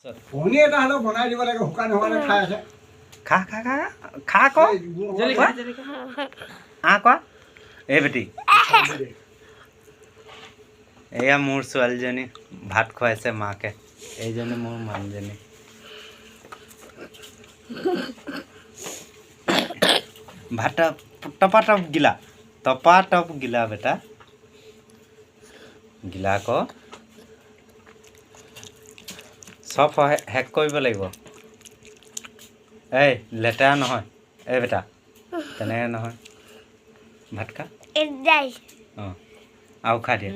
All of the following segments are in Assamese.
কণী এটা হ'লেও বনাই দিব লাগে শুকান শুকানে খাই আছে খা খা খা খা ক কোৱা এই বেটি এয়া মোৰ ছোৱালীজনী ভাত খুৱাইছে মাকে এইজনী মোৰ মানুহজনী ভাত টপা টপ গিলা বেটা গিলা ক চব হেক কৰিব লাগিব এই লেতেৰা নহয় এই বেটা তেনেকৈ নহয় ভাত খা অঁ আৰু খাই দিয়া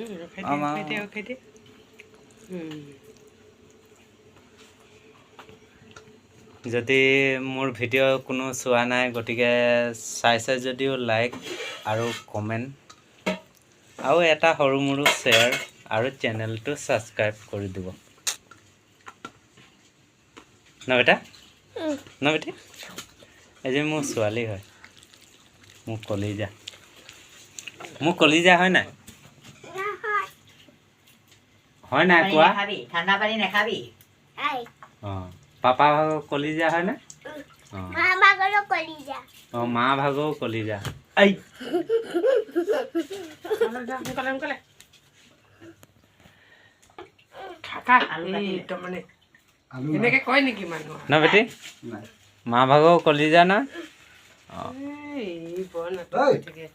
যদি মোৰ ভিডিঅ' কোনো চোৱা নাই গতিকে চাইছে যদিও লাইক আৰু কমেণ্ট আৰু এটা সৰু মৰু শ্বেয়াৰ আৰু চেনেলটো ছাবস্ক্ৰাইব কৰি দিব ন বেটা ন বেটি এই যে মোৰ ছোৱালী হয় মোৰ কলিজা হয় নাই হয় নাই কোৱা ঠাণ্ডা পানী নাখাবি অঁ পাপা ভাগৰ কলিজা হয় নাই অঁ মা ভাগৰো কলিজা এই ন বেটি মা ভাগৰো কলিজা না অঁ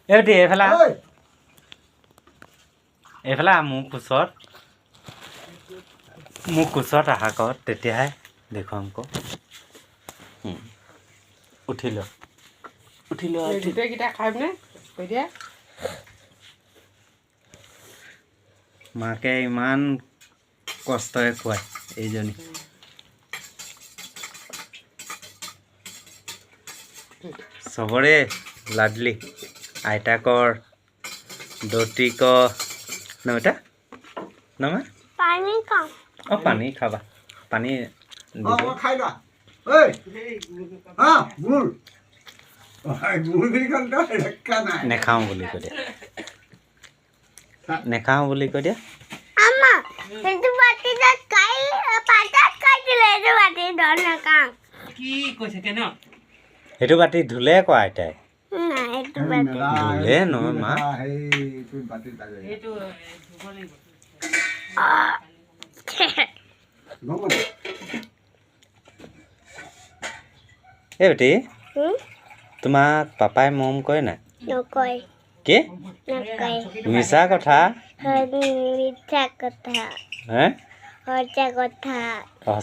এই বেটি এইফালে মোৰ কোচত আহা কৰ তেতিয়াহে দেখুৱাম ক উঠি ল মাকে ইমান কষ্টৰে খুৱায় এইজনী চবৰে লাডলি আইতাকৰ দতিক নবেটা নমা অঁ পানী খাবা পানী খাই লোৱা নেখাওঁ বুলি কৈ দিয়া নেখাওঁ বুলি কৈ দিয়া সেইটো বাতি ধুলে ক আইতাই ধুলে নহয় মা এই বেটি তোমাক পাপাই মৰম কৰে নাই কি মিছা কথা হে সঁচা